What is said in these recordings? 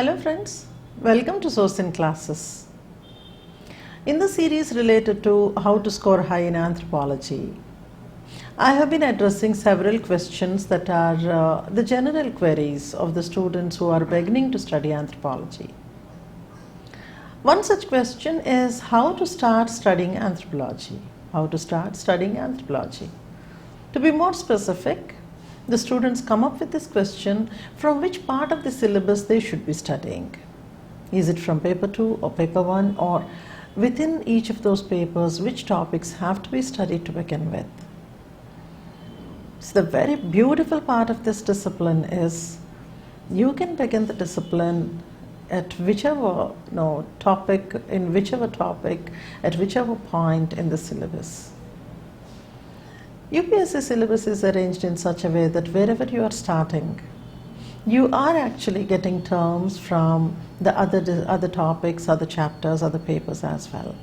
Hello friends, welcome to Sosin classes. In the series related to how to score high in anthropology, I have been addressing several questions that are the general queries of the students who are beginning to study anthropology. One such question is how to start studying anthropology. How to start studying anthropology. To be more specific, the students come up with this question from which part of the syllabus they should be studying. Is it from paper 2 or paper 1, or within each of those papers which topics have to be studied to begin with? So the very beautiful part of this discipline is you can begin the discipline at whichever topic, at whichever point in the syllabus. UPSC syllabus is arranged in such a way that wherever you are starting, you are actually getting terms from the other topics, other chapters, other papers as well.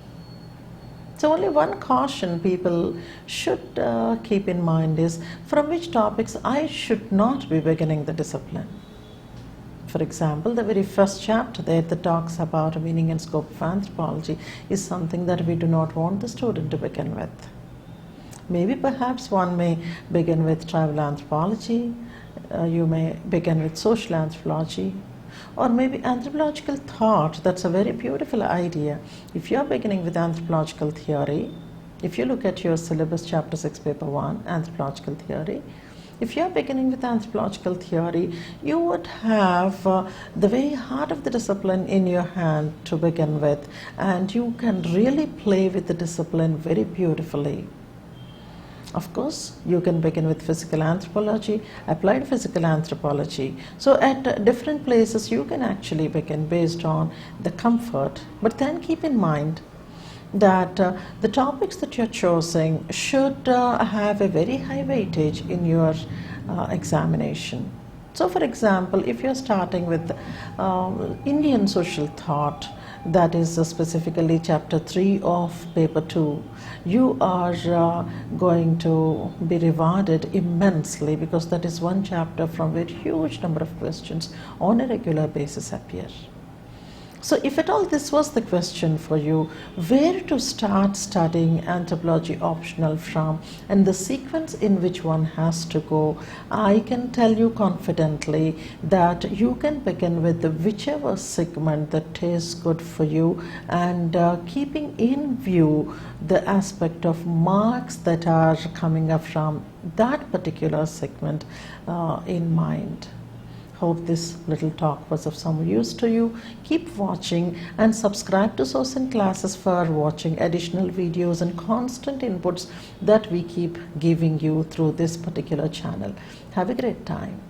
So only one caution people should keep in mind is from which topics I should not be beginning the discipline. For example, the very first chapter there that talks about meaning and scope of anthropology is something that we do not want the student to begin with. Maybe perhaps one may begin with tribal anthropology, you may begin with social anthropology, or maybe anthropological thought. That's a very beautiful idea. If you are beginning with anthropological theory, if you look at your syllabus chapter 6 paper 1, anthropological theory, if you are beginning with anthropological theory, you would have the very heart of the discipline in your hand to begin with, and you can really play with the discipline very beautifully. Of course, you can begin with physical anthropology, applied physical anthropology. So at different places you can actually begin based on the comfort. But then keep in mind that the topics that you're choosing should have a very high weightage in your examination. So for example, if you're starting with Indian social thought, that is specifically chapter 3 of paper 2, you are going to be rewarded immensely, because that is one chapter from which huge number of questions on a regular basis appear. So if at all this was the question for you, where to start studying anthropology optional from and the sequence in which one has to go, I can tell you confidently that you can begin with whichever segment that is good for you, and keeping in view the aspect of marks that are coming up from that particular segment in mind. Hope this little talk was of some use to you. Keep watching and subscribe to Sosin classes for watching additional videos and constant inputs that we keep giving you through this particular channel. Have a great time.